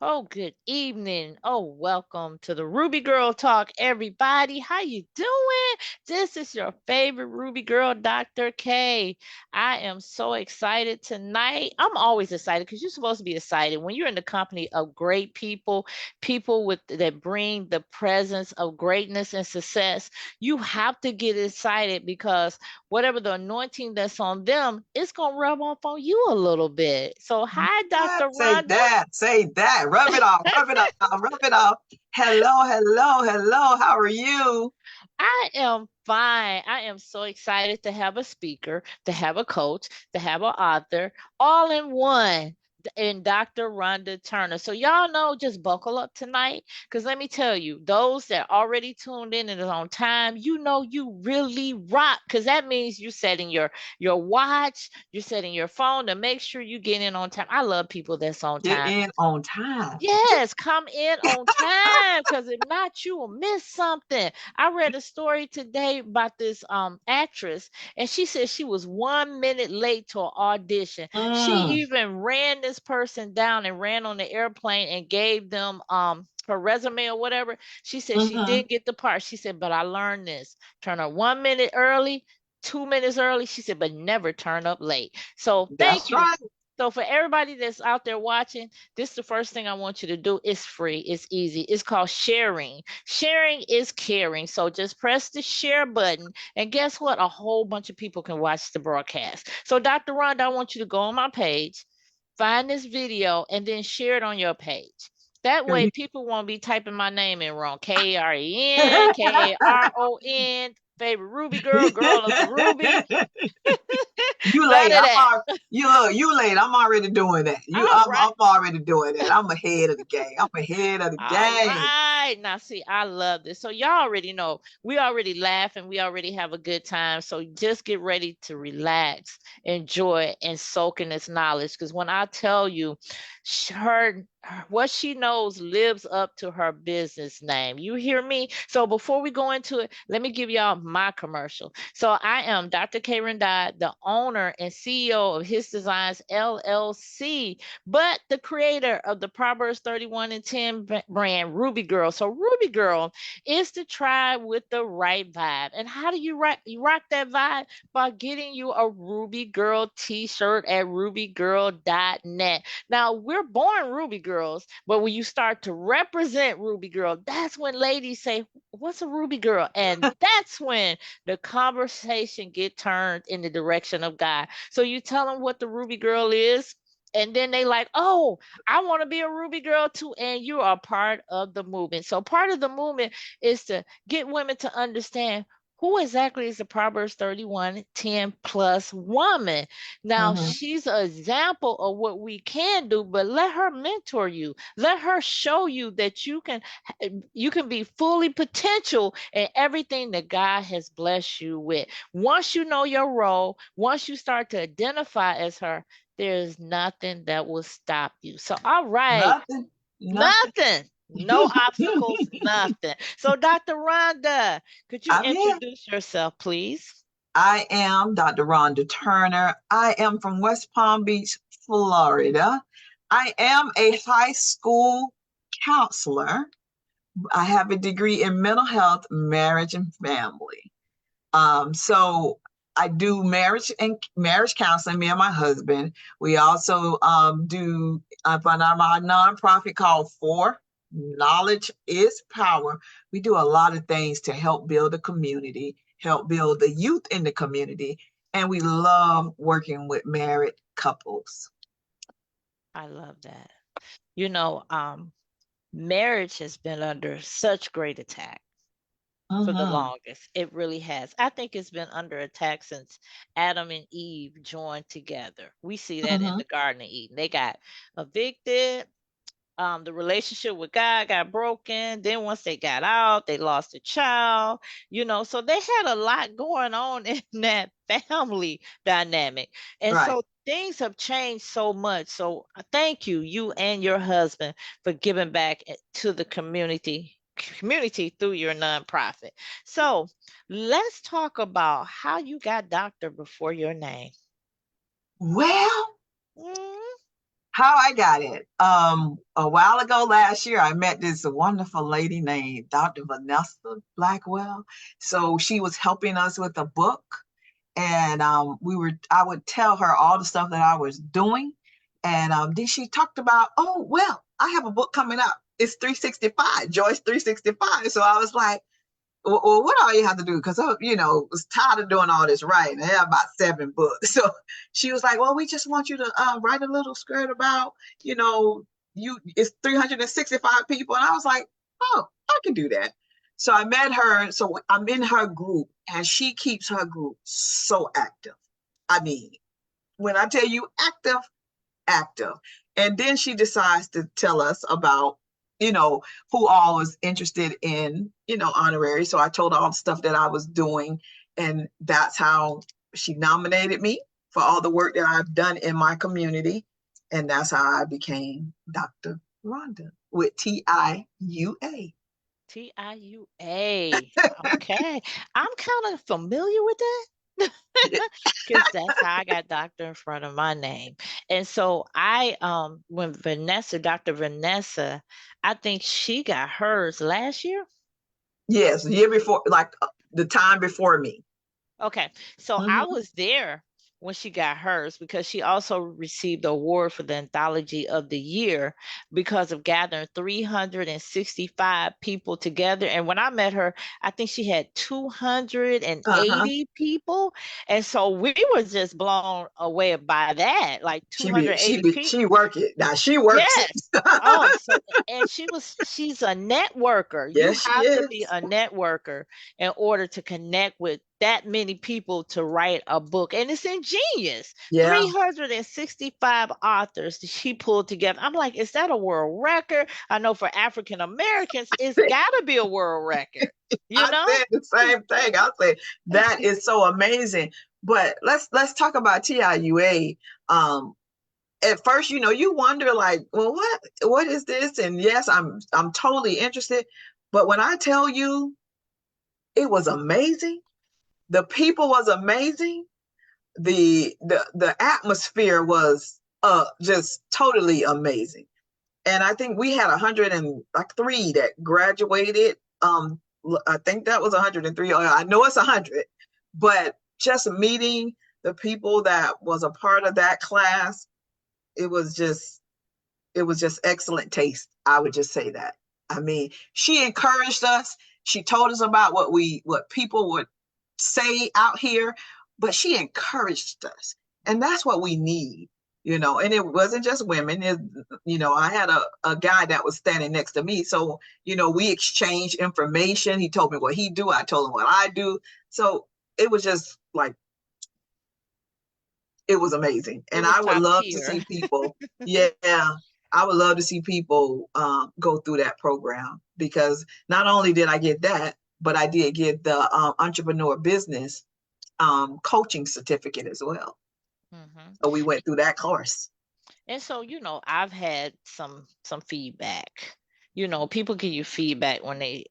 Oh, good evening. Oh, welcome to the Ruby Girl Talk, everybody. How you doing? This is your favorite Ruby Girl, Dr. K. I am so excited tonight. I'm always excited because you're supposed to be excited when you're in the company of great people, people with that bring the presence of greatness and success. You have to get excited because whatever the anointing that's on them, it's gonna rub off on you a little bit. So, hi, Dr. Say Rhonda. that, say that. Rub it off, rub it off, rub it off. Hello, hello, hello. How are you? I am fine. I am so excited to have a speaker, to have a coach, to have an author, all in one in Dr. Rhonda Turner. So y'all know, just buckle up tonight, because let me tell you, those that already tuned in and is on time, you know you really rock, because that means you're setting your watch, you're setting your phone to make sure you get in on time. I love people that's on Get time. in on time. Yes, come in on time because if not, you will miss something. I read a story today about this actress, and she said she was 1 minute late to an audition. She Mm, even ran this person down and ran on the airplane and gave them her resume or whatever. She said she hmm. didn't get the part. She said, but I learned this. Turn her 1 minute early, 2 minutes early. She said, but never turn up late. So thank That's you. right. So for everybody that's out there watching, this is the first thing I want you to do. It's free. It's easy. It's called sharing. Sharing is caring. So just press the share button, and guess what? A whole bunch of people can watch the broadcast. So Dr. Rhonda, I want you to go on my page, find this video, and then share it on your page. That way, people won't be typing my name in wrong. K-R-E-N, K-A-R-O-N, favorite Ruby girl, girl of the Ruby. You None late. of that. You look, you late. I'm already doing that. All right. I'm already doing that. I'm ahead of the game. I'm ahead of the All game. right. Now, see, I love this. So, y'all already know we already laugh and we already have a good time. So, just get ready to relax, enjoy, and soak in this knowledge. Because when I tell you, what she knows lives up to her business name. You hear me? So, before we go into it, let me give y'all my commercial. So, I am Dr. Karen Dodd, the owner and CEO of His Designs LLC, but the creator of the Proverbs 31 and 10 brand, Ruby Girl. So, Ruby Girl is the tribe with the right vibe. And how do you rock, that vibe? By getting you a Ruby Girl t shirt at rubygirl.net. Now, we're born Ruby Girls, but when you start to represent Ruby Girl, that's when ladies say, what's a Ruby Girl? And that's when the conversation get turned in the direction of God. So you tell them what the Ruby Girl is, and then they like, oh, I want to be a Ruby girl too, and you are part of the movement. So part of the movement is to get women to understand who exactly is the Proverbs 31 10 plus woman. Now, Hmm. she's an example of what we can do, but let her mentor you. Let her show you that you can be fully potential in everything that God has blessed you with. Once you know your role, once you start to identify as her, there's nothing that will stop you. So, all right, Nothing. Nothing. nothing. No obstacles, nothing. So, Dr. Rhonda, could you I'm here. introduce yourself, please? I am Dr. Rhonda Turner. I am from West Palm Beach, Florida. I am a high school counselor. I have a degree in mental health, marriage, and family. So I do marriage counseling. Me and my husband. We also do on our nonprofit called For Knowledge is Power. We do a lot of things to help build a community, help build the youth in the community, and we love working with married couples. I love that. You know, marriage has been under such great attack for the Mm-hmm. longest. It really has. I think it's been under attack since Adam and Eve joined together. We see that in Mm-hmm. the Garden of Eden. They got evicted. The relationship with God got broken. Then once they got out, they lost a child. So they had a lot going on in that family dynamic. And Right. so things have changed so much. So thank you, you and your husband, for giving back to the community through your nonprofit. So let's talk about how you got doctor before your name. Well, Mm, How I got it. A while ago last year, I met this wonderful lady named Dr. Vanessa Blackwell. So she was helping us with a book, and I would tell her all the stuff that I was doing, and then she talked about, oh well, I have a book coming up. It's 365, Joyce 365. So I was like, well, what all you have to do? Because was tired of doing all this writing. I have about 7 books. So she was like, well, we just want you to write a little script about, you know, it's 365 people. And I was like, oh, I can do that. So I met her. So I'm in her group, and she keeps her group so active. I mean, when I tell you active, active. And then she decides to tell us about, who all was interested in, honorary. So I told her all the stuff that I was doing. And that's how she nominated me for all the work that I've done in my community. And that's how I became Dr. Rhonda with T.I.U.A. T.I.U.A. Okay. I'm kind of familiar with that. Because that's how I got doctor in front of my name. And so when Dr. Vanessa, I think she got hers last year. Yes, the year before, like the time before me. Okay. So I Mm-hmm. was there when she got hers because she also received the award for the Anthology of the Year because of gathering 365 people together. And when I met her, I think she had Uh-huh. 280 people. And so we were just blown away by that, like She be 280 people. she work it. Now she works it. Yes. Oh, so and she's a networker. You Yes, she have to be is. a networker in order to connect with that many people to write a book. And it's ingenious. Yeah. 365 authors that she pulled together. I'm like, is that a world record? I know for African Americans, it's gotta be a world record, you I know? said the same thing. I said that is so amazing. But let's talk about TIUA. At first, you wonder like, well, what is this? And yes, I'm totally interested. But when I tell you it was amazing, the people was amazing, the atmosphere was just totally amazing. And I think we had 103 that graduated. I think that was 103. I know it's 100, but just meeting the people that was a part of that class, it was just excellent taste. I would just say that. I mean, she encouraged us. She told us about what people would say out here, but she encouraged us. And that's what we need, and it wasn't just women. I had a guy that was standing next to me. So, we exchanged information. He told me what he do. I told him what I do. So it was just like, it was amazing. It And was I would top love to tier. see people, yeah, I would love to see people go through that program, because not only did I get that, but I did get the entrepreneur business coaching certificate as well. Hmm. So we went through that course. And so, I've had some feedback. People give you feedback when they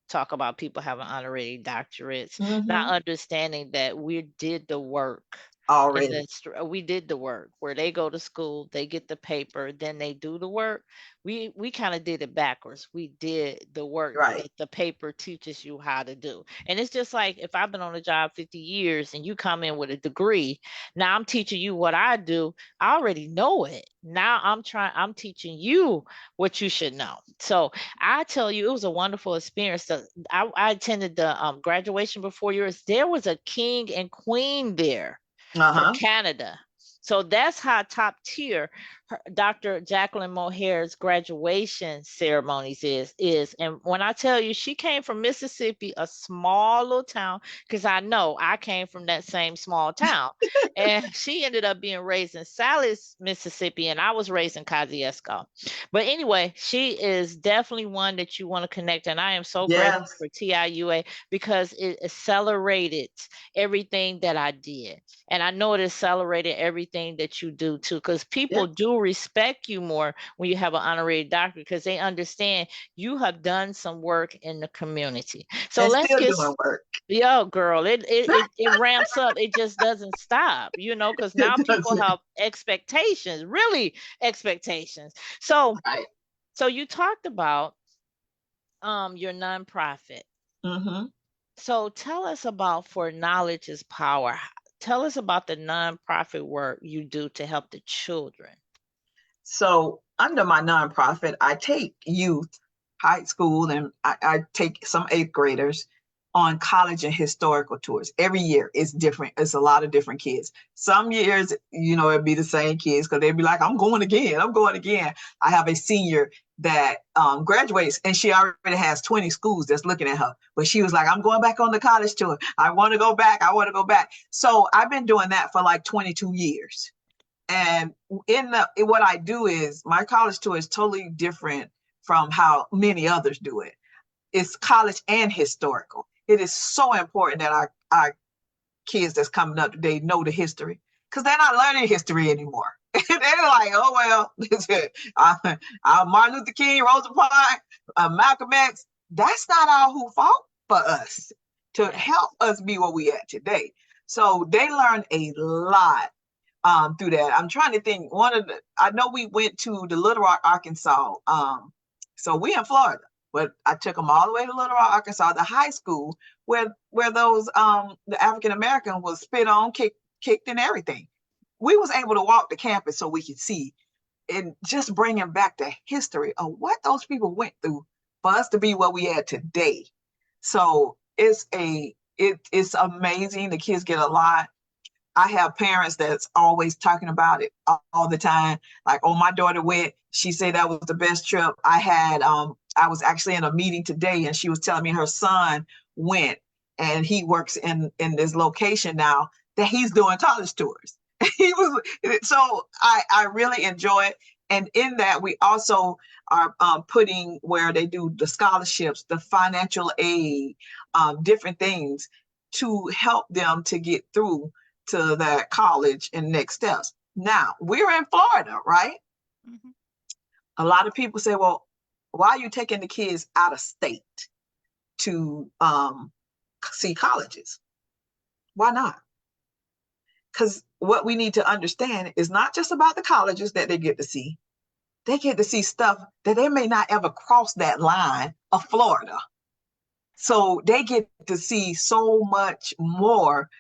talk about people having honorary doctorates, not Mm-hmm. understanding that we did the work. Already. We did the work where they go to school, they get the paper, then they do the work. We kind of did it backwards. We did the work Right. that the paper teaches you how to do. And it's just like if I've been on the job 50 years and you come in with a degree, now I'm teaching you what I do. I already know it. Now I'm teaching you what you should know. So I tell you, it was a wonderful experience. I attended the graduation before yours. There was a king and queen there from Uh-huh. Canada. So that's how top tier Dr. Jacqueline Mohair's graduation ceremonies is. And when I tell you she came from Mississippi, a small little town, because I know I came from that same small town. And she ended up being raised in Salis, Mississippi, and I was raised in Kosciuszko. But anyway, she is definitely one that you want to connect. And I am so grateful Yes. for TIUA because it accelerated everything that I did. And I know it accelerated everything that you do too, because Yeah. people do will respect you more when you have an honorary doctorate because they understand you have done some work in the community. So And let's still get doing work. yo, girl, it ramps up. It just doesn't stop, because It now people doesn't. have expectations, really expectations. So Right. so you talked about your nonprofit. Mm-hmm. So tell us about For Knowledge is Power. Tell us about the nonprofit work you do to help the children. So under my nonprofit, I take youth, high school, and I take some eighth graders on college and historical tours. Every year it's different. It's a lot of different kids. Some years, it'd be the same kids because they'd be like, I'm going again. I'm going again. I have a senior that graduates and she already has 20 schools that's looking at her. But she was like, I'm going back on the college tour. I want to go back. I want to go back. So I've been doing that for like 22 years. And what I do is my college tour is totally different from how many others do it. It's college and historical. It is so important that our kids that's coming up today know the history because they're not learning history anymore. They're like, oh well, Martin Luther King, Rosa Parks, Malcolm X. That's not all who fought for us to Yeah. help us be where we at today. So they learn a lot through that. I'm trying to think. I know we went to the Little Rock, Arkansas. So we in Florida, but I took them all the way to Little Rock, Arkansas, the high school where those the African American was spit on, kicked, and everything. We was able to walk the campus so we could see and just bringing back the history of what those people went through for us to be where we are today. So it's amazing. The kids get a lot. I have parents that's always talking about it all the time. Like, oh, my daughter went. She said that was the best trip. I was actually in a meeting today and she was telling me her son went and he works in this location now that he's doing college tours. He was so I really enjoy it. And in that we also are putting where they do the scholarships, the financial aid, different things to help them to get through to that college and next steps. Now, we're in Florida, right? Mhm. A lot of people say, well, why are you taking the kids out of state to see colleges? Why not? Because what we need to understand is not just about the colleges that they get to see. They get to see stuff that they may not ever cross that line of Florida. So they get to see so much more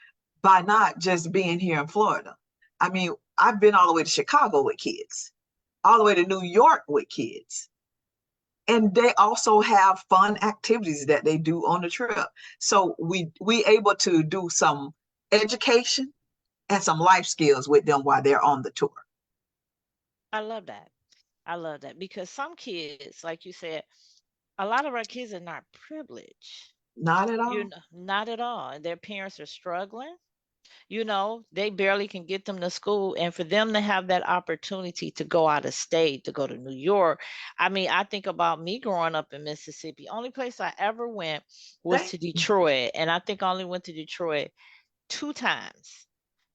by not just being here in Florida. I mean, I've been all the way to Chicago with kids, all the way to New York with kids. And they also have fun activities that they do on the trip. So we able to do some education and some life skills with them while they're on the tour. I love that. I love that because some kids, like you said, a lot of our kids are not privileged. Not at all. Not at all. And their parents are struggling. They barely can get them to school. And for them to have that opportunity to go out of state, to go to New York. I mean, I think about me growing up in Mississippi. Only place I ever went was Thank to you. Detroit. And I think I only went to Detroit two times.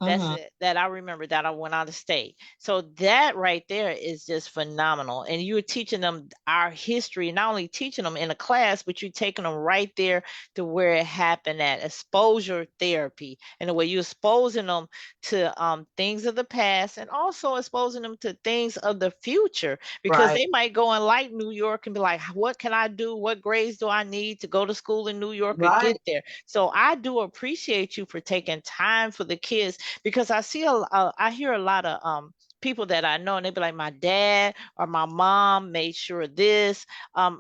That's Mm-hmm. it. That I remember that I went out of state. So that right there is just phenomenal. And you're teaching them our history, not only teaching them in a class, but you're taking them right there to where it happened at exposure therapy. And the way you're exposing them to things of the past and also exposing them to things of the future because Right, they might go in like New York and be like, what can I do? What grades do I need to go to school in New York or right, get there? So I do appreciate you for taking time for the kids because I hear a lot of people that I know and they be like, my dad or my mom made sure this.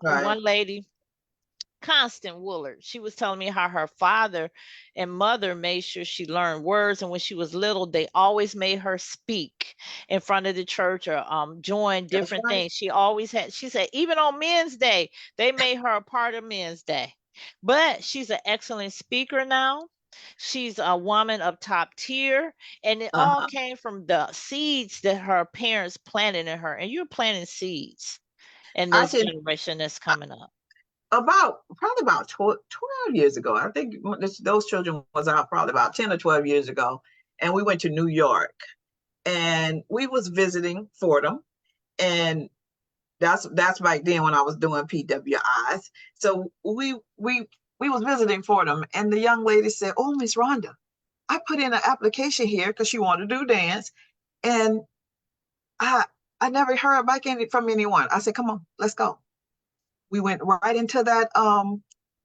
right. One lady, Constant Woolard, she was telling me how her father and mother made sure she learned words, and when she was little, they always made her speak in front of the church or join That's different right. things. She always had. She said even on Men's Day, they made her a part of Men's Day. But she's an excellent speaker now. She's a woman of top tier, and it all Uh-huh. came from the seeds that her parents planted in her. And you're planting seeds in I this can generation that's coming up. probably about 12 years ago. I think those children was out probably about 10 or 12 years ago. And we went to New York. and we was visiting Fordham, and that's back then when I was doing PWIs. So we was visiting Fordham, and the young lady said, "Oh, Miss Rhonda, I put in an application here because she wanted to do dance, and I I never heard back from anyone." I said, "Come on, let's go." We went right into that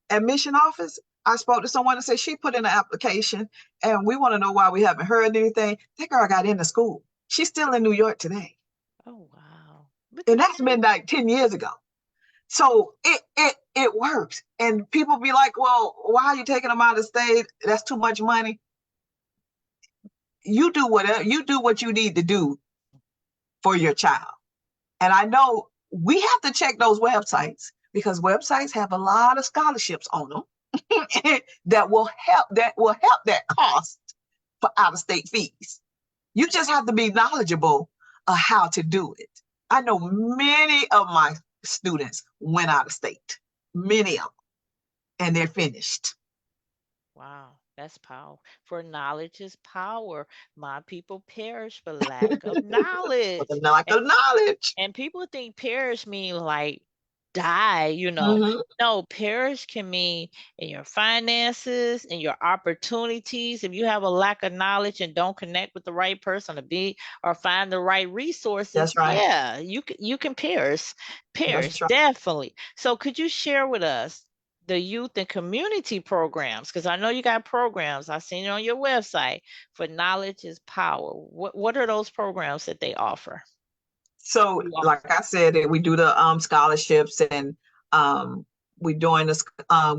admission office. I spoke to someone and said she put in an application, and we want to know why we haven't heard anything. That girl got into school. She's still in New York today, Oh, wow. Look and at that's been you. like 10 years ago. So it works, and people be like, "Well, why are you taking them out of state? That's too much money." You do whatever you do what you need to do for your child. And I know we have to check those websites because websites have a lot of scholarships on them that will help that cost for out of state fees. You just have to be knowledgeable of how to do it. I know many of my students went out of state, many of them, and they're finished. Wow, that's power. For knowledge is power. My people perish for lack of With knowledge. the lack of knowledge. And people think perish mean like die, you know. Mm-hmm. No, perish can mean in your finances, in your opportunities. If you have a lack of knowledge and don't connect with the right person to be or find the right resources, That's right. yeah, you can perish That's right. definitely. So could you share with us the youth and community programs? Because I know you got programs. I've seen it on your website for knowledge is power. What are those programs that they offer? So, You like offer. I said, we do the scholarships, and um, we doing this.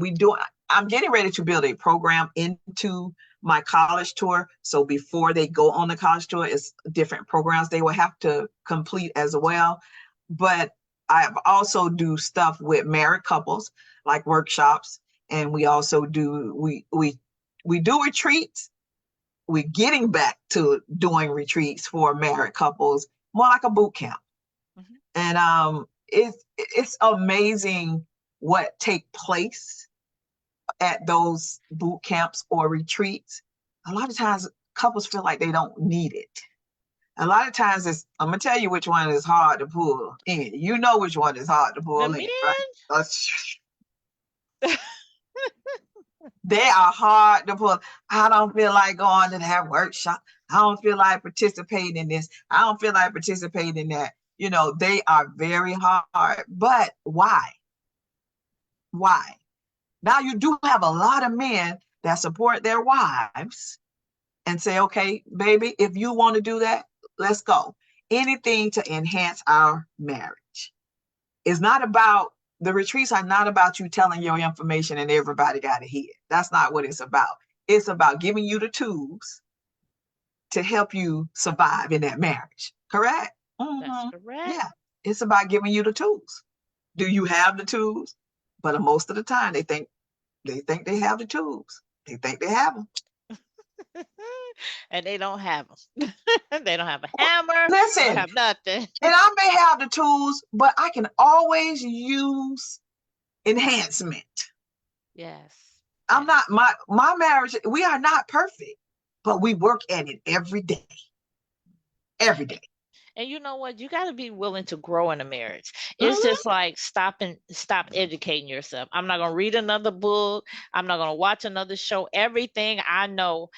We do. I'm getting ready to build a program into my college tour. So before they go on the college tour, it's different programs they will have to complete as well. But I also do stuff with married couples, like workshops, and we also do we do retreats. We're getting back to doing retreats for married couples, more like a boot camp. Mhm. And it's amazing what take place at those boot camps or retreats. A lot of times couples feel like they don't need it. A lot of times I'm gonna tell you which one is hard to pull in. You know which one is hard to The pull in, right? men. They are hard to pull. I don't feel like going to that workshop. I don't feel like participating in this. I don't feel like participating in that. They are very hard. But why? Why? Now you do have a lot of men that support their wives and say, "Okay, baby, if you want to do that, let's go." Anything to enhance our marriage. It's not about the retreats are not about you telling your information and everybody got to hear it. That's not what it's about. It's about giving you the tools to help you survive in that marriage. Correct? That's Mm-hmm. correct. Yeah. It's about giving you the tools. Do you have the tools? But most of the time, they think they have the tools. They think they have them. And they don't have them. They don't have a hammer. They don't Listen, have nothing. and I may have the tools, but I can always use enhancement. Yes. I'm Yes. not my marriage. We are not perfect, but we work at it every day. Every day. And you know what? You got to be willing to grow in a marriage. It's Mm-hmm. just like stop educating yourself. I'm not going to read another book. I'm not going to watch another show. Everything I know,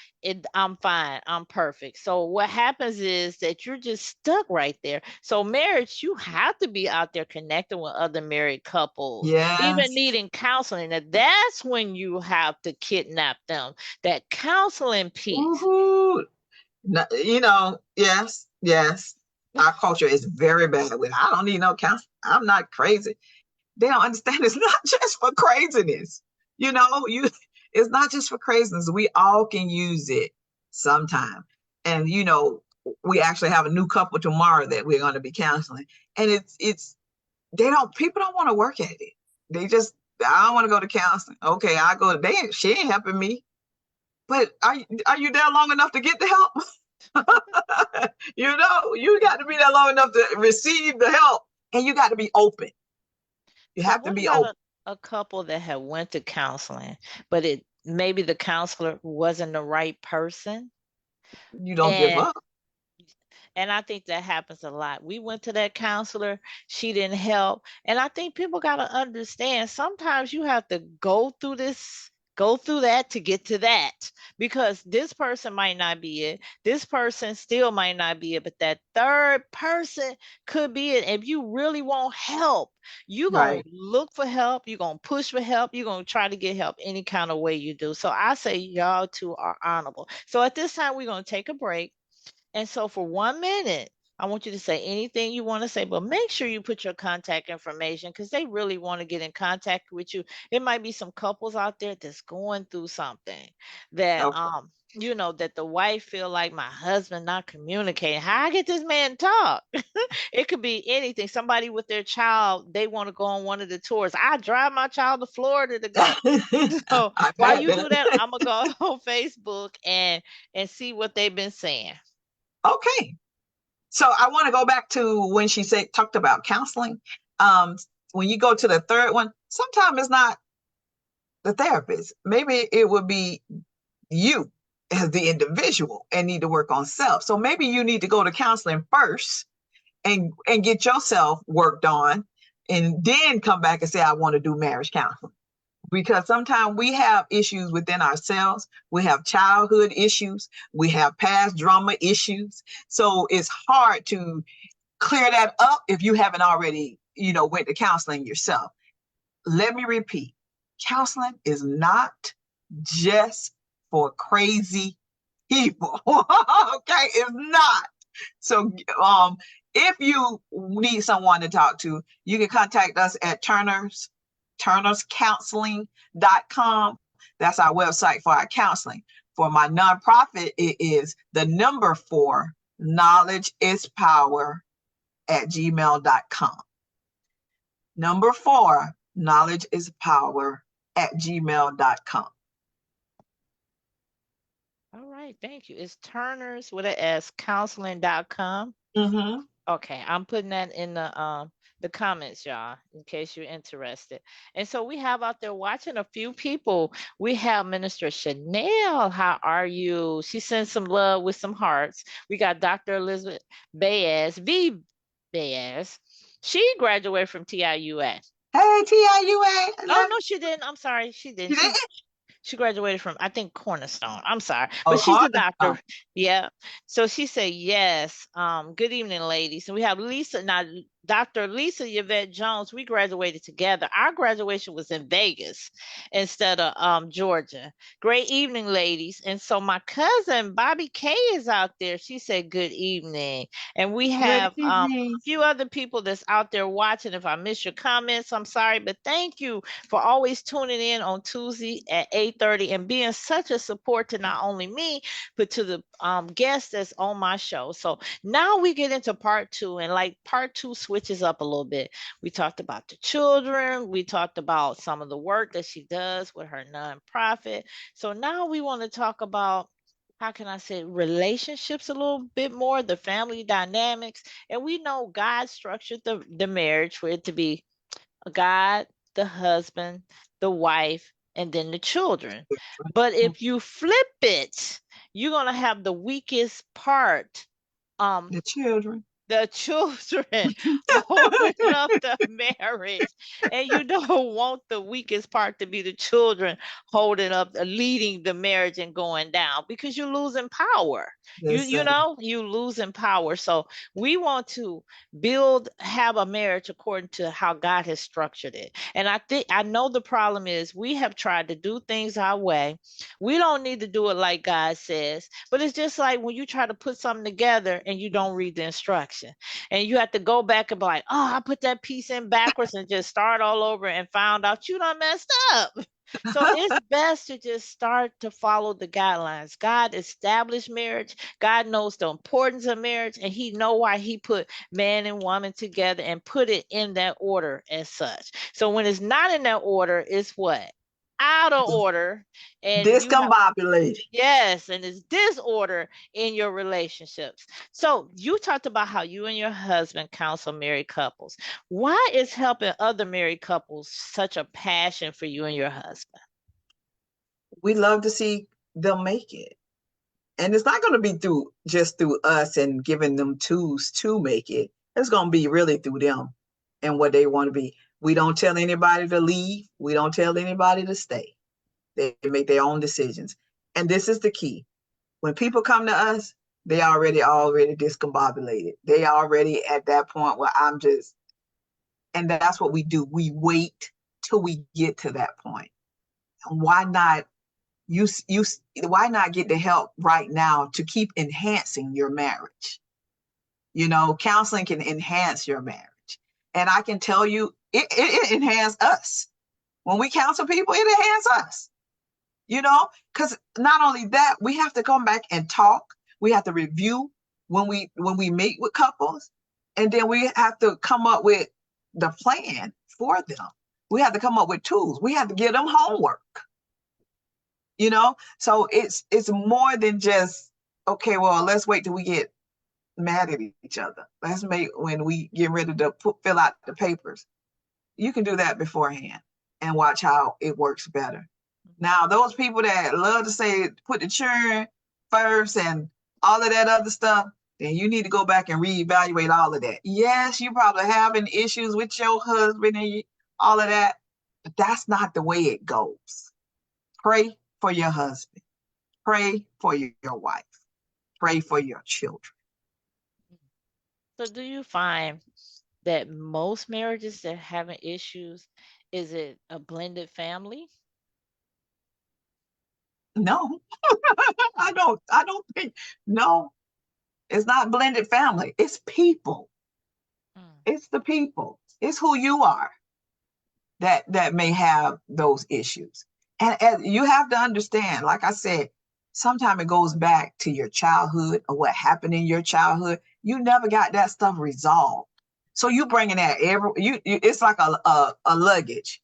I'm fine. I'm perfect. So what happens is that you're just stuck right there. So marriage, you have to be out there connecting with other married couples, even Yes. needing counseling. And that's when you have to kidnap them. That counseling piece. Woohoo. No, yes, yes. Our culture is very bad with. I don't need no counseling. I'm not crazy. They don't understand. It's not just for craziness. You. It's not just for craziness. We all can use it sometime. And we actually have a new couple tomorrow that we're going to be counseling. And it's people don't want to work at it. They just I don't want to go to counseling. Okay, I go. She ain't helping me. But are you there long enough to get the help? You got to be there long enough to receive the help, and you got to be open. You So have to what be about open. a couple that had went to counseling, but it maybe the counselor wasn't the right person? You don't give And up. And I think that happens a lot. We went to that counselor, she didn't help. And I think people got to understand sometimes you have to go through that to get to that, because this person might not be it. This person still might not be it, but that third person could be it. If you really want help, you're going Right. to look for help. You're going to push for help. You're going to try to get help any kind of way you do. So I say y'all two are honorable. So at this time, we're going to take a break. And so for 1 minute, I want you to say anything you want to say, but make sure you put your contact information because they really want to get in contact with you. It might be some couples out there that's going through something that Okay. that the wife feel like my husband not communicating. How I get this man to talk? It could be anything. Somebody with their child, they want to go on one of the tours. I drive my child to Florida to go. So I've while had you do that, that. I'm gonna go on Facebook and see what they've been saying. Okay. So I want to go back to when she said talked about counseling. Um, when you go to the third one, sometimes it's not the therapist. Maybe it would be you as the individual and need to work on self. So maybe you need to go to counseling first and get yourself worked on and then come back and say, I want to do marriage counseling. Because sometimes we have issues within ourselves. We have childhood issues. We have past drama issues. So it's hard to clear that up if you haven't already, went to counseling yourself. Let me repeat. Counseling is not just for crazy people. Okay, it's not. So if you need someone to talk to, you can contact us at turnerscounseling.com. That's our website for our counseling. For my nonprofit, it is the number 4 knowledge is power at gmail.com. Number 4 knowledge is power at gmail.com. All right, thank you. It's Turner's with an S, counseling.com. Mm-hmm. Okay, I'm putting that in the comments, y'all, in case you're interested. And so we have out there watching a few people. We have Minister Chanel. How are you? She sends some love with some hearts. We got Dr. Elizabeth Baez. She graduated from TIUA. Hey, T.I.U.A. I Oh love no, she didn't. I'm sorry, she didn't. you. Did? She graduated from, I think, Cornerstone. I'm sorry, but Oh, she's a Cornerstone. doctor. Yeah. So she said yes. Good evening, ladies. And we have Lisa now. Dr. Lisa Yvette Jones. We graduated together. Our graduation was in Vegas instead of Georgia. Great evening, ladies. And so my cousin Bobby Kay is out there. She said good evening. And we Good have evening. a few other people that's out there watching. If I miss your comments, I'm sorry, but thank you for always tuning in on Tuesday at 8:30 and being such a support to not only me, but to the guests that's on my show. So now we get into part two, and like part two switches up a little bit. We talked about the children, we talked about some of the work that she does with her nonprofit. So now we want to talk about, how can I say, relationships a little bit more, the family dynamics. And we know God structured the marriage for it to be God, the husband, the wife, and then the children. But if you flip it, you're gonna have the weakest part, um, The children. the children holding up the marriage. And you don't want the weakest part to be the children holding up, leading the marriage and going down, because you're losing power. Listen, You losing power. So we want to have a marriage according to how God has structured it. And I know the problem is we have tried to do things our way. We don't need to do it like God says, but it's just like when you try to put something together and you don't read the instruction, and you have to go back and be like, oh, I put that piece in backwards and just start all over and found out you done messed up. So it's best to just start to follow the guidelines. God established marriage. God knows the importance of marriage, and He know why He put man and woman together and put it in that order as such. So when it's not in that order, it's what? Out of order, and you have, discombobulated. yes, and it's disorder in your relationships. So you talked about how you and your husband counsel married couples. Why is helping other married couples such a passion for you and your husband? We love to see them make it. And it's not going to be through us and giving them tools to make it. It's going to be really through them and what they want to be. We don't tell anybody to leave. We don't tell anybody to stay. They make their own decisions. And this is the key. When people come to us, they already discombobulated. They already at that point where and that's what we do. We wait till we get to that point. And you why not get the help right now to keep enhancing your marriage? Counseling can enhance your marriage. And I can tell you, it enhances us. When we counsel people, it enhances us. Because not only that, we have to come back and talk. We have to review when we meet with couples, and then we have to come up with the plan for them. We have to come up with tools. We have to give them homework. So it's more than just, okay, well, let's wait till we get mad at each other. Let's make when we get ready to fill out the papers. You can do that beforehand and watch how it works better. Now, those people that love to say put the children first and all of that other stuff, then you need to go back and reevaluate all of that. Yes, you probably having issues with your husband and all of that, but that's not the way it goes. Pray for your husband. Pray for your wife. Pray for your children. So do you find that most marriages that are having issues, is it a blended family? No, I don't think, no, it's not blended family. It's people. Mm. It's the people. It's who you are that may have those issues. And you have to understand, like I said, sometimes it goes back to your childhood or what happened in your childhood. You never got that stuff resolved. So you bringing that it's like a luggage.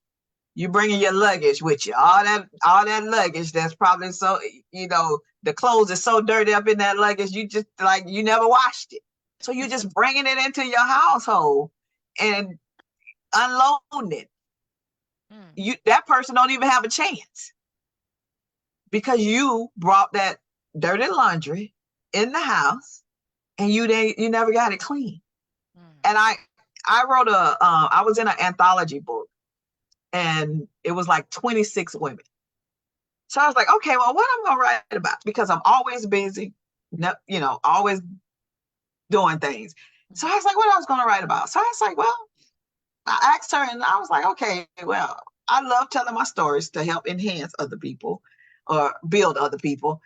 You bringing your luggage with you, all that luggage that's probably so, the clothes are so dirty up in that luggage, you just like you never washed it. So you're just bringing it into your household and unloading it. That person don't even have a chance because you brought that dirty laundry in the house and you never got it clean. And I wrote I was in an anthology book and it was like 26 women. So I was like, okay, well, what I'm going to write about? Because I'm always busy, always doing things. So I was like, what I was going to write about? So I was like, well, I asked her and I was like, okay, well, I love telling my stories to help enhance other people or build other people.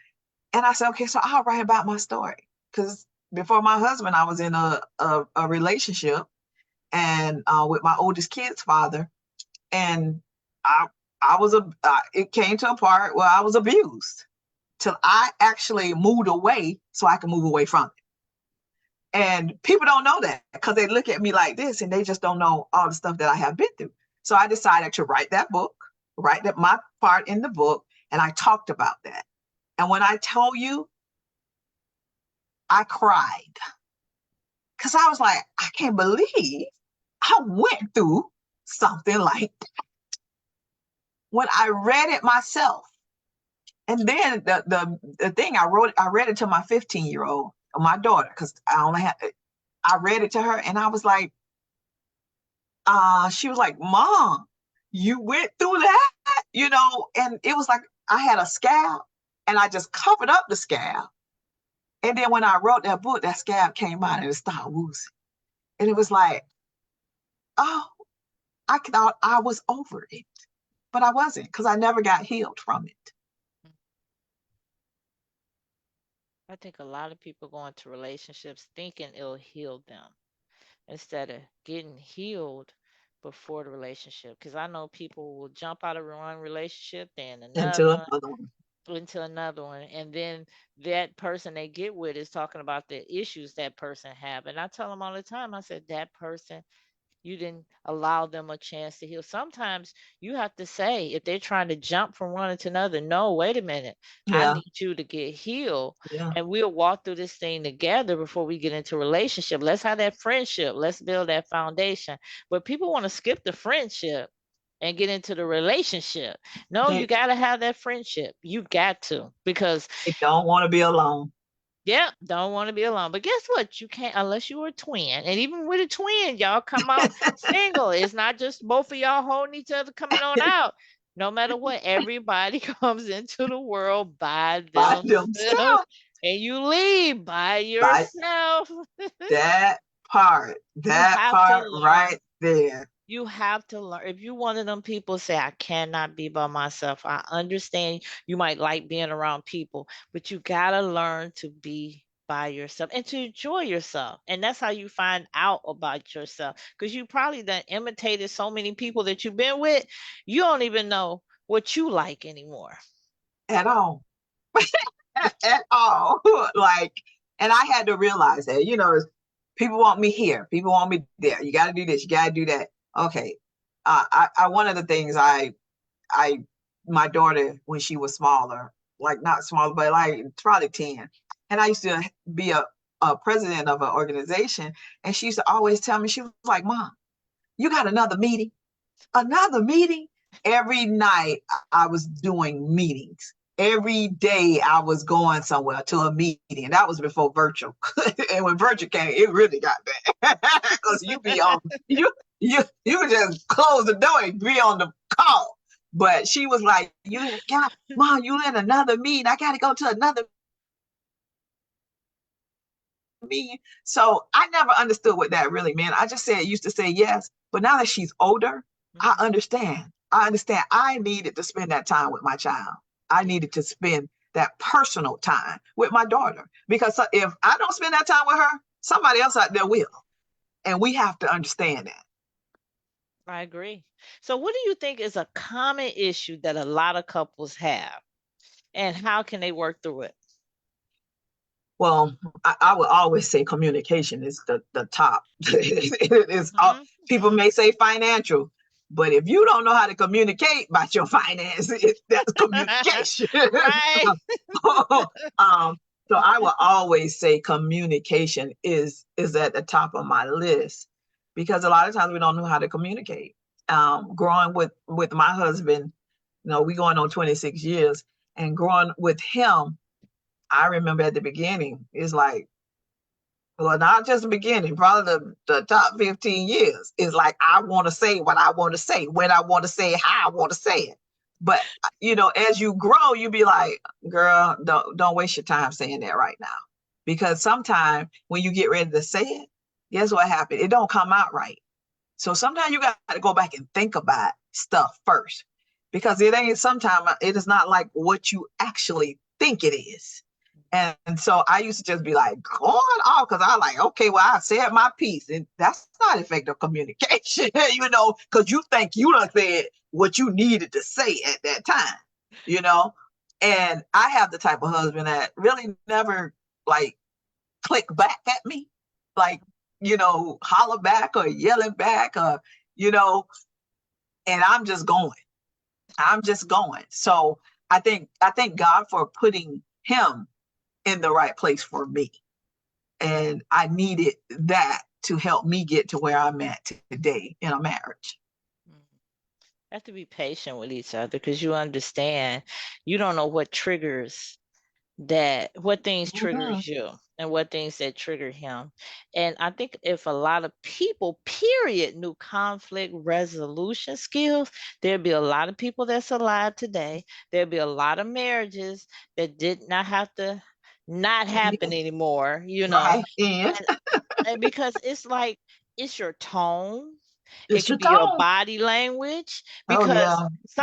And I said, okay, so I'll write about my story. Because before my husband, I was in a relationship and with my oldest kid's father. And it came to a part where I was abused till I actually moved away so I can move away from it. And people don't know that because they look at me like this and they just don't know all the stuff that I have been through. So I decided to write my part in the book, and I talked about that. And when I tell you, I cried because I was like, I can't believe I went through something like that. When I read it myself, and then the thing I read it to my 15-year-old, my daughter, because I read it to her, and I was like, she was like, Mom, you went through that, and it was like I had a scab, and I just covered up the scab, and then when I wrote that book, that scab came out and it started woozing, and it was like, oh, I thought I was over it, but I wasn't because I never got healed from it. I think a lot of people go into relationships thinking it'll heal them instead of getting healed before the relationship. Because I know people will jump out of one relationship, then Into another another one. one, into another one, and then that person they get with is talking about the issues that person have. And I tell them all the time, I said that person, you didn't allow them a chance to heal. Sometimes you have to say, if they're trying to jump from one to another, no, wait a minute. I Yeah, need you to get healed. yeah. And we'll walk through this thing together before we get into a relationship. Let's have that friendship. Let's build that foundation. But people want to skip the friendship and get into the relationship. No, you They, got to have that friendship. You got to, because they don't want to be alone. yeah, don't want to be alone. But guess what? You can't unless you're a twin. And even with a twin, y'all come out single. It's not just both of y'all holding each other coming on out. No matter what, everybody comes into the world by By themselves, themselves. and you leave by By yourself. that part, You that have to part learn. right there. You have to learn. If you one of them people say, I cannot be by myself, I understand you might like being around people, but you got to learn to be by yourself and to enjoy yourself. And that's how you find out about yourself, because you probably done imitated so many people that you've been with, you don't even know what you like anymore. At all. At all. Like, and I had to realize that, people want me here, people want me there. You got to do this, you got to do that. Okay. One of the things I, my daughter, when she was smaller, like not smaller, but like probably 10, and I used to be a president of an organization, and she used to always tell me, she was like, Mom, you got another meeting. Every night I was doing meetings. Every day I was going somewhere to a meeting. That was before virtual. And when virtual came, it really got bad. Because you just close the door and be on the call. But she was like, Mom, you in another meeting. I gotta go to another meeting. So I never understood what that really meant. I just used to say yes. But now that she's older, I Mhm. understand. I understand. I needed to spend that time with my child. I needed to spend that personal time with my daughter, because if I don't spend that time with her, somebody else out there will. And we have to understand that. I agree. So, what do you think is a common issue that a lot of couples have, and how can they work through it? Well, I would always say communication is the top. It is all, Mhm. people may say financial, but if you don't know how to communicate about your finances, that's communication. Right. um, so I will always say communication is at the top of my list, because a lot of times we don't know how to communicate. Growing with my husband, we going on 26 years, and growing with him, I remember at the beginning, it's like, well, not just the beginning, probably the top 15 years. It's like, I want to say what I want to say, when I want to say it, how I want to say it. But, as you grow, you be like, girl, don't waste your time saying that right now. Because sometimes when you get ready to say it, guess what happened? It don't come out right. So sometimes you got to go back and think about stuff first, because sometimes it is not like what you actually think it is. And so I used to just be like going off, because I like, okay, well, I said my piece, and that's not effective communication, because you think you done said what you needed to say at that time, you know. And I have the type of husband that really never like click back at me, like, holler back or yelling back, or, you know, and I'm just going. I'm just going. So I thank God for putting him in the right place for me. And I needed that to help me get to where I'm at today in a marriage. Mhm. Have to be patient with each other, because you understand you don't know what things Mhm. triggers you and what things that trigger him. And I think if a lot of people, period, knew conflict resolution skills, there'd be a lot of people that's alive today. There'd be a lot of marriages that did not have to not happen Yes. anymore, Right. And and because it's like it's your tone, it it's could your be your tone. body language, Oh because yeah.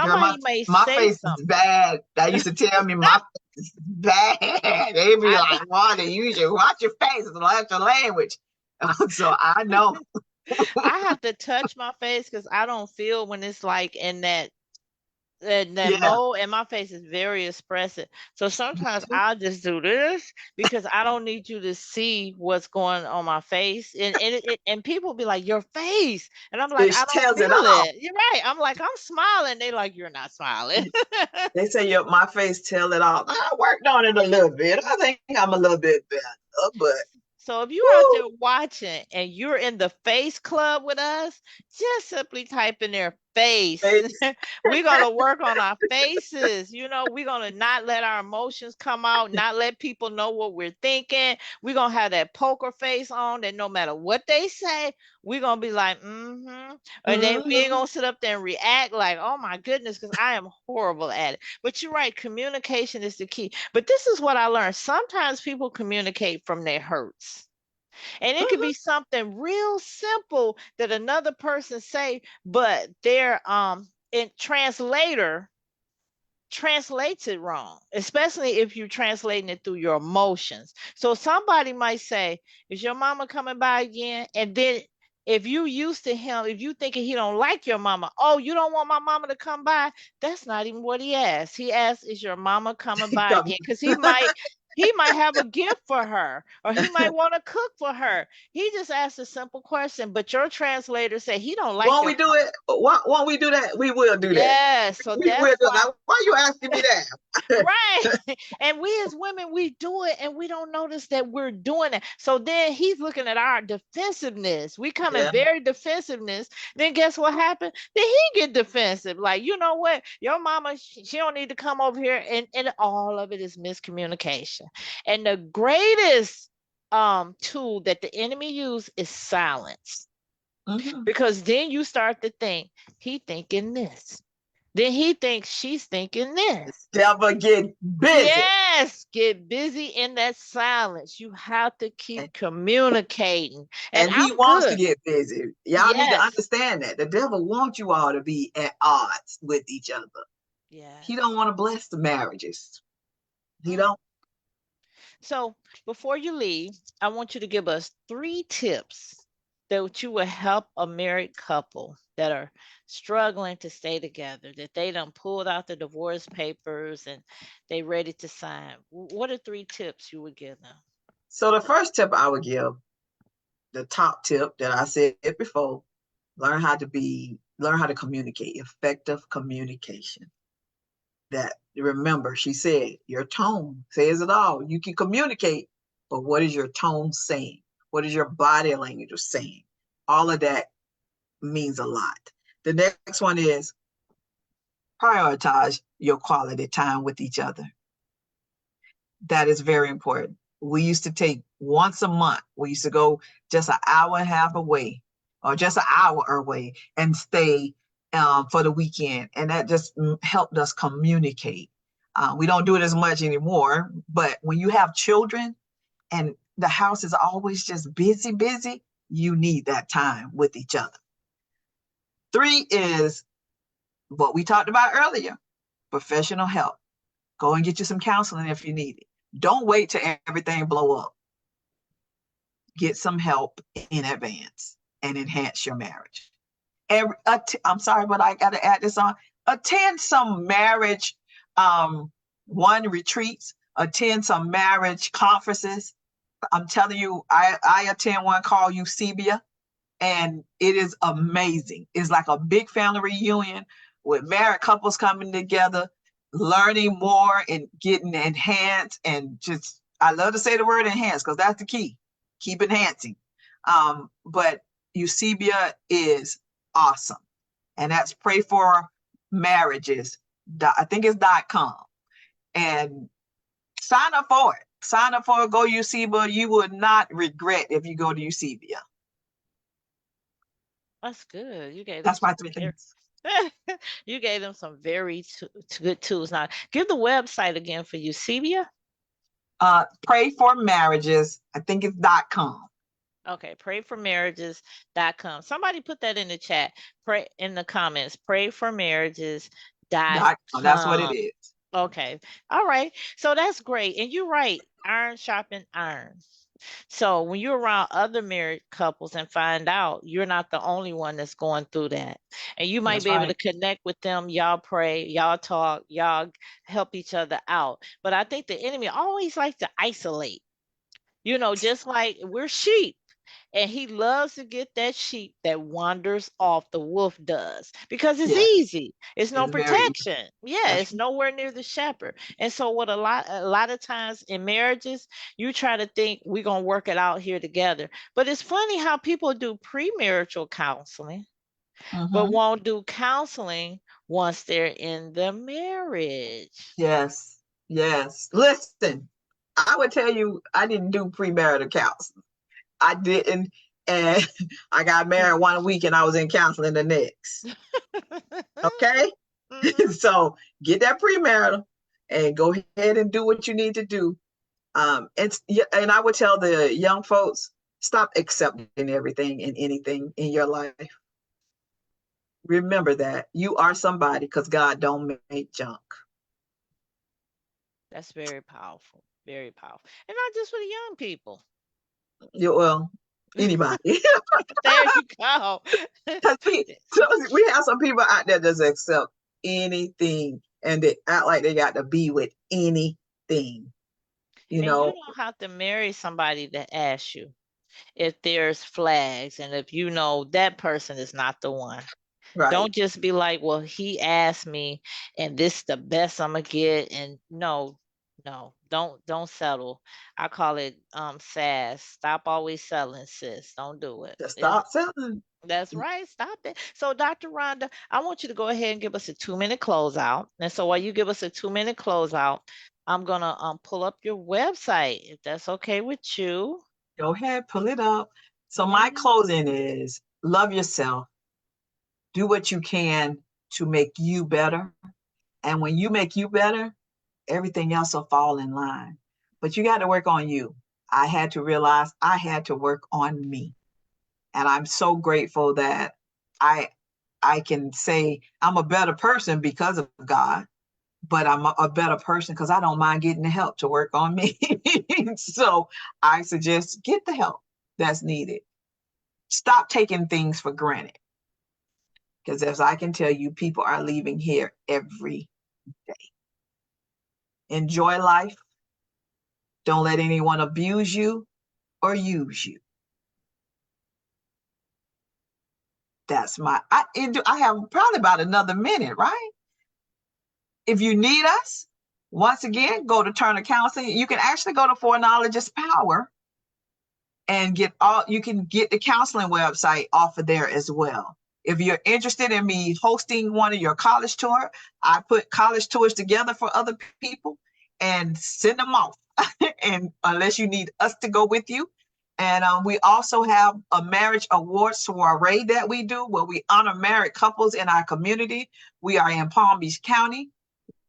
Girl, my somebody may my say face is something. bad. They used to tell me my face is bad. They be I like, Wanda, you should watch your face and watch your language. So I know. I have to touch my face because I don't feel when it's like in that Yeah. mode, and my face is very expressive. So Me sometimes too. I'll just do this because I don't need you to see what's going on my face. And people be like, your face. And I'm like, It I don't tells it feel all. it. You're right. I'm like, I'm smiling. They like, you're not smiling. They say my face tell it all. I worked on it a little bit. I think I'm a little bit better, but So if you're out woo, there watching and you're in the face club with us, just simply type in there face. Face. We're going to work on our faces. We're going to not let our emotions come out, not let people know what we're thinking. We're going to have that poker face on that no matter what they say, we're going to be like, mm-hmm. And then we ain't Hmm. going to sit up there and react like, oh my goodness, because I am horrible at it. But you're right, communication is the key. But this is what I learned. Sometimes people communicate from their hurts. And it could Hmm. be something real simple that another person say, but their in translator translates it wrong, especially if you're translating it through your emotions. So somebody might say, "Is your mama coming by again?" And then if you used to him, if you thinking he don't like your mama, oh, you don't want my mama to come by, that's not even what he asked. He asked, "Is your mama coming by again?" Because he might have a gift for her, or he might want to cook for her. He just asked a simple question, but your translator said he don't like Won't your we do it? Won't we do that? We will do that. Yes, so We will that's do why. that. Why are you asking me that? Right. And we as women, we do it and we don't notice that we're doing it. So then he's looking at our defensiveness. We come in Yeah. very defensiveness. Then guess what happened? Then he get defensive. Like, you know what? Your mama, she don't need to come over here. And all of it is miscommunication. And the greatest tool that the enemy use is silence. Hmm. Because then you start to think, he thinking this. Then he thinks she's thinking this. Devil get busy. Yes, get busy in that silence. You have to keep And, communicating. And and he I'm wants to good. get busy. Y'all need to Yes. understand that. The devil wants you all to be at odds with each other. He don't Yes. want to bless the marriages. He Mm. don't. So before you leave, I want you to give us 3 tips that you will help a married couple that are struggling to stay together, that they done pulled out the divorce papers and they ready to sign. What are 3 tips you would give them? So the first tip I would give, the top tip that I said before, learn how to communicate, effective communication. That remember, she said, your tone says it all. You can communicate, but what is your tone saying? What is your body language saying? All of that means a lot. The next one is prioritize your quality time with each other. That is very important. We used to take once a month, we used to go just an hour and a half away or just an hour away and stay for the weekend. And that just helped us communicate. We don't do it as much anymore, but when you have children and the house is always just busy, busy, you need that time with each other. 3 is what we talked about earlier, professional help. Go and get you some counseling if you need it. Don't wait till everything blow up. Get some help in advance and enhance your marriage. I'm sorry, but I got to add this on. Attend some marriage one retreats. Attend some marriage conferences. I'm telling you, I attend one called Eusebia, and it is amazing. It's like a big family reunion with married couples coming together, learning more and getting enhanced. And just, I love to say the word enhanced because that's the key. Keep enhancing. But Eusebia is awesome. And that's Pray for Marriages. I think it's .com. And sign up for it. Sign up for it. Go Eusebia. You would not regret if you go to Eusebia. That's good. You gave them That's some my 3 very things. you gave them some very good tools. Now, give the website again for Eusebia. Pray for Marriages. I think it's .com. Okay, prayformarriages.com. Somebody put that in the chat. Pray in the comments. Prayformarriages.com. .com. That's what it is. Okay. All right. So that's great. And you're right. Iron sharpen iron. So when you're around other married couples and find out you're not the only one that's going through that, and you might That's be able to right. connect with them, y'all pray, y'all talk, y'all help each other out. But I think the enemy always likes to isolate, just like we're sheep. And he loves to get that sheep that wanders off, the wolf does, because it's Yes, easy. It's no it's very easy. protection. Yeah, That's it's nowhere near the shepherd. And so what a lot of times in marriages, you try to think we're gonna work it out here together. But it's funny how people do premarital counseling but Mm-hmm. won't do counseling once they're in the marriage. Yes. Yes. Listen, I would tell you I didn't do premarital counseling. I didn't. And I got married one week and I was in counseling the next. Okay? Mhm. So get that premarital and go ahead and do what you need to do. And I would tell the young folks, stop accepting everything and anything in your life. Remember that you are somebody because God don't make junk. That's very powerful. Very powerful. And not just for the young people. Well, anybody. There you go. Because we have some people out there that just accept anything and they act like they got to be with anything. You And you know, don't have to marry somebody that asks you if there's flags and if you know that person is not the one. right? Don't just be like, well, he asked me and this is the best I'm gonna get. And no, no, don't settle. I call it sass. Stop always selling, sis. Don't do it. Just It's stop selling. That's right. Stop it. So, Dr. Rhonda, I want you to go ahead and give us a 2 minute closeout. And so, while you give us a 2 minute closeout, I'm gonna pull up your website if that's okay with you. Go ahead, pull it up. So my Yeah. closing is love yourself. Do what you can to make you better. And when you make you better, everything else will fall in line. But you got to work on you. I had to realize I had to work on me. And I'm so grateful that I I can say I'm a better person because of God, but I'm a better person because I don't mind getting the help to work on me. So I suggest get the help that's needed. Stop taking things for granted. Because as I can tell you, people are leaving here every day. Enjoy life. Don't let anyone abuse you or use you. That's I have probably about another minute, right? If you need us, once again, go to Turner Counseling. You can actually go to For Knowledge is Power and you can get the counseling website off of there as well. If you're interested in me hosting one of your college tour, I put college tours together for other people and send them off. And unless you need us to go with you. And we also have a marriage award soiree that we do where we honor married couples in our community. We are in Palm Beach County.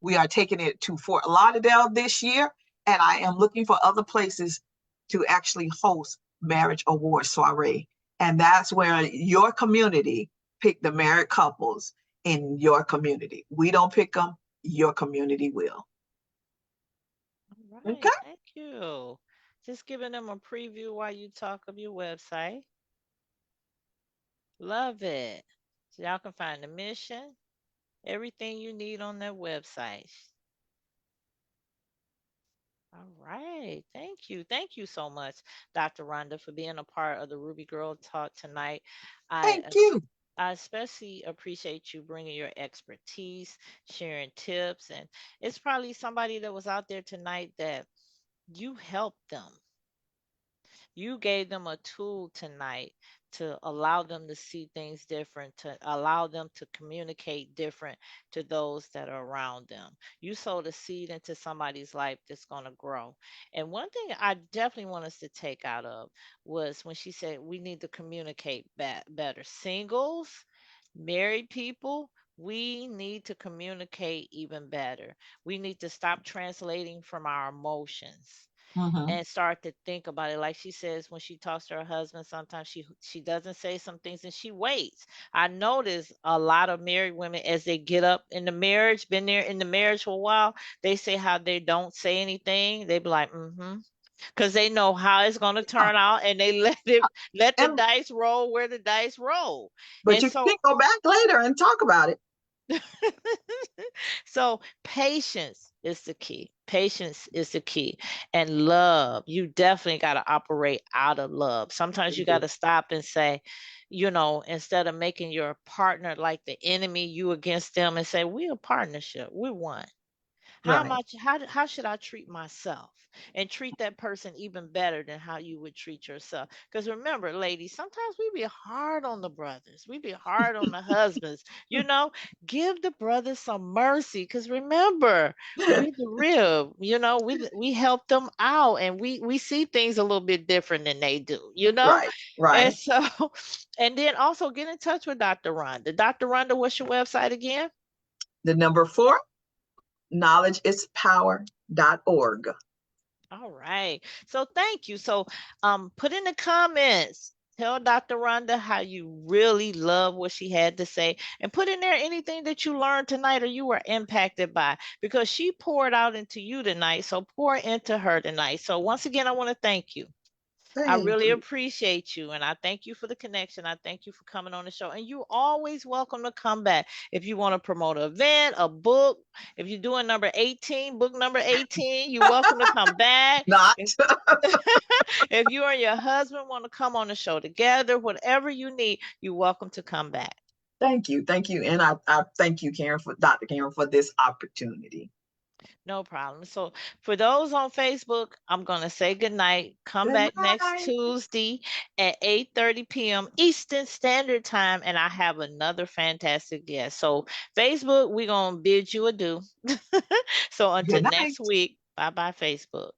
We are taking it to Fort Lauderdale this year, and I am looking for other places to actually host marriage award soiree. And that's where your community pick the married couples in your community. We don't pick them, your community will. All Okay? right. Thank you. Just giving them a preview while you talk of your website. Love it. So y'all can find the mission, everything you need on their website. All right. Thank you. Thank you so much, Dr. Rhonda, for being a part of the Ruby Girl Talk tonight. I Thank you. I especially appreciate you bringing your expertise, sharing tips, and it's probably somebody that was out there tonight that you helped them. You gave them a tool tonight to allow them to see things different, to allow them to communicate different to those that are around them. You sowed a seed into somebody's life that's going to grow. And one thing I definitely want us to take out of was when she said we need to communicate better. Singles, married people, we need to communicate even better. We need to stop translating from our emotions Mm-hmm. and start to think about it. Like she says, when she talks to her husband, sometimes she doesn't say some things and she waits. I notice a lot of married women as they get up in the marriage, been there in the marriage for a while, they say how they don't say anything. They be like, mm-hmm. Because they know how it's gonna turn out and they let the And dice roll where the dice roll. but And you can so go back later and talk about it. so patience is the key. Patience is the key. And love, you definitely got to operate out of love. Sometimes you got to stop and say, instead of making your partner like the enemy, you against them and say, we're a partnership. We're one. How Right. much how should I treat myself and treat that person even better than how you would treat yourself? Because remember, ladies, sometimes we be hard on the brothers. We be hard on the husbands. You know, give the brothers some mercy. Because remember, we the real, we help them out and we see things a little bit different than they do, you know? Right. And Right. so and then also get in touch with Dr. Rhonda. Dr. Rhonda, what's your website again? The number four, knowledgeispower.org. All right. So thank you. So put in the comments. Tell Dr. Rhonda how you really love what she had to say and put in there anything that you learned tonight or you were impacted by because she poured out into you tonight. So pour into her tonight. So once again, I want to thank you. I Thank really you. appreciate you and I thank you for the connection. I thank you for coming on the show. And you're always welcome to come back if you want to promote an event, a book. If you're doing number 18, book number 18, you're welcome to come back. Not. If, if you and your husband want to come on the show together, whatever you need, you're welcome to come back. Thank you. Thank you. And I thank you, Karen, for Dr. Karen, for this opportunity. No problem. So for those on Facebook, I'm going to say good night. Come Good back next night. Tuesday at 8:30 p.m. Eastern Standard Time and I have another fantastic guest. So Facebook, we're going to bid you adieu. So until Good next night. week, bye-bye Facebook.